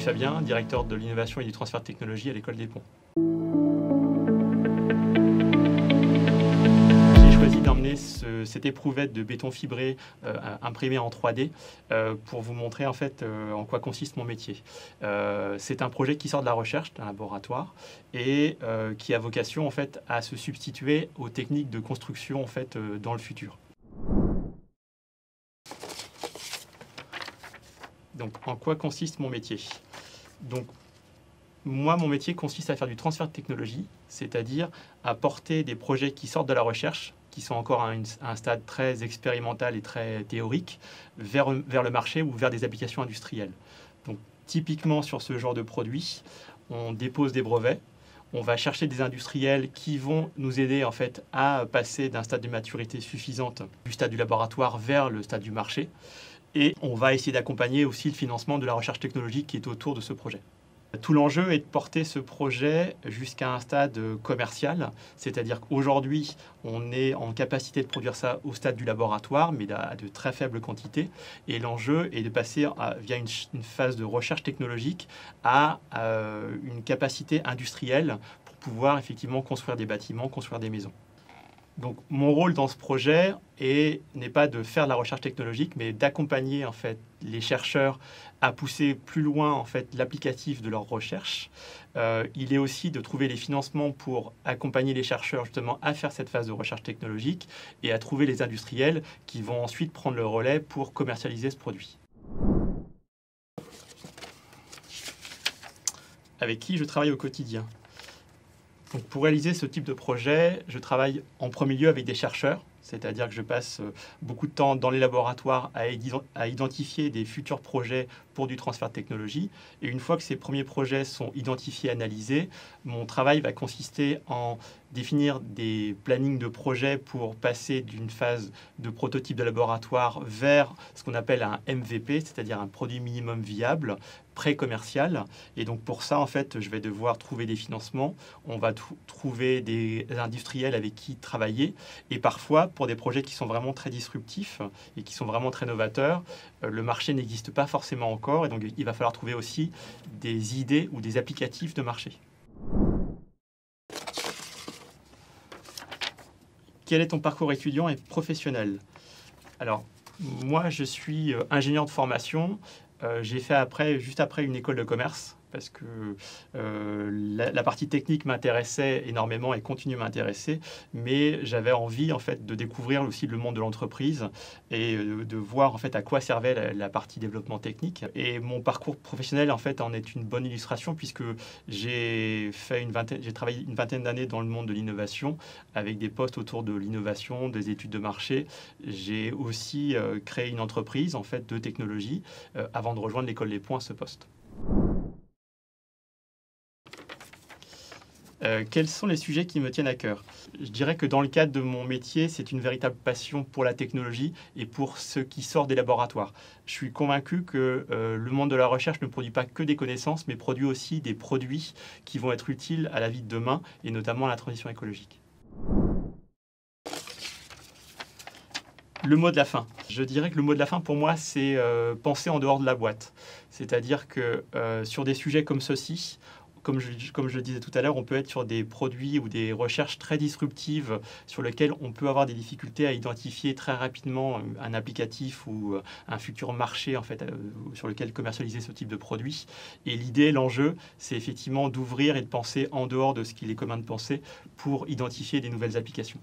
Fabien, directeur de l'innovation et du transfert de technologie à l'École des Ponts. J'ai choisi d'emmener cette éprouvette de béton fibré imprimé en 3D pour vous montrer en fait en quoi consiste mon métier. C'est un projet qui sort de la recherche d'un laboratoire et qui a vocation en fait à se substituer aux techniques de construction en fait dans le futur. Donc, en quoi consiste mon métier? Donc, moi, mon métier consiste à faire du transfert de technologie, c'est-à-dire à porter des projets qui sortent de la recherche, qui sont encore à un stade très expérimental et très théorique, vers le marché ou vers des applications industrielles. Donc, typiquement, sur ce genre de produit, on dépose des brevets, on va chercher des industriels qui vont nous aider en fait à passer d'un stade de maturité suffisante du stade du laboratoire vers le stade du marché. Et on va essayer d'accompagner aussi le financement de la recherche technologique qui est autour de ce projet. Tout l'enjeu est de porter ce projet jusqu'à un stade commercial, c'est-à-dire qu'aujourd'hui, on est en capacité de produire ça au stade du laboratoire, mais à de très faibles quantités. Et l'enjeu est de passer via une phase de recherche technologique à une capacité industrielle pour pouvoir effectivement construire des bâtiments, construire des maisons. Donc, mon rôle dans ce projet n'est pas de faire de la recherche technologique, mais d'accompagner en fait les chercheurs à pousser plus loin en fait l'applicatif de leur recherche. Il est aussi de trouver les financements pour accompagner les chercheurs justement à faire cette phase de recherche technologique et à trouver les industriels qui vont ensuite prendre le relais pour commercialiser ce produit. Avec qui je travaille au quotidien? Donc pour réaliser ce type de projet, je travaille en premier lieu avec des chercheurs, c'est-à-dire que je passe beaucoup de temps dans les laboratoires à identifier des futurs projets pour du transfert de technologie. Et une fois que ces premiers projets sont identifiés, analysés, mon travail va consister en définir des plannings de projets pour passer d'une phase de prototype de laboratoire vers ce qu'on appelle un MVP, c'est-à-dire un produit minimum viable, pré-commercial. Et donc pour ça, en fait, je vais devoir trouver des financements. On va trouver des industriels avec qui travailler. Et parfois, pour des projets qui sont vraiment très disruptifs et qui sont vraiment très novateurs, le marché n'existe pas forcément encore. Et donc, il va falloir trouver aussi des idées ou des applicatifs de marché. Quel est ton parcours étudiant et professionnel? Alors, moi, je suis ingénieur de formation. J'ai fait juste après une école de commerce parce que la partie technique m'intéressait énormément et continue à m'intéresser, mais j'avais envie en fait de découvrir aussi le monde de l'entreprise et de voir en fait à quoi servait la partie développement technique. Et mon parcours professionnel en fait en est une bonne illustration puisque j'ai travaillé une vingtaine d'années dans le monde de l'innovation avec des postes autour de l'innovation, des études de marché. J'ai aussi créé une entreprise en fait de technologie avant de rejoindre l'École des Ponts à ce poste. Quels sont les sujets qui me tiennent à cœur? Je dirais que dans le cadre de mon métier, c'est une véritable passion pour la technologie et pour ce qui sort des laboratoires. Je suis convaincu que le monde de la recherche ne produit pas que des connaissances, mais produit aussi des produits qui vont être utiles à la vie de demain et notamment à la transition écologique. Le mot de la fin. Je dirais que le mot de la fin, pour moi, c'est penser en dehors de la boîte. C'est-à-dire que sur des sujets comme ceux-ci, comme je le disais tout à l'heure, on peut être sur des produits ou des recherches très disruptives sur lesquelles on peut avoir des difficultés à identifier très rapidement un applicatif ou un futur marché en fait, sur lequel commercialiser ce type de produit. Et l'idée, l'enjeu, c'est effectivement d'ouvrir et de penser en dehors de ce qu'il est commun de penser pour identifier des nouvelles applications.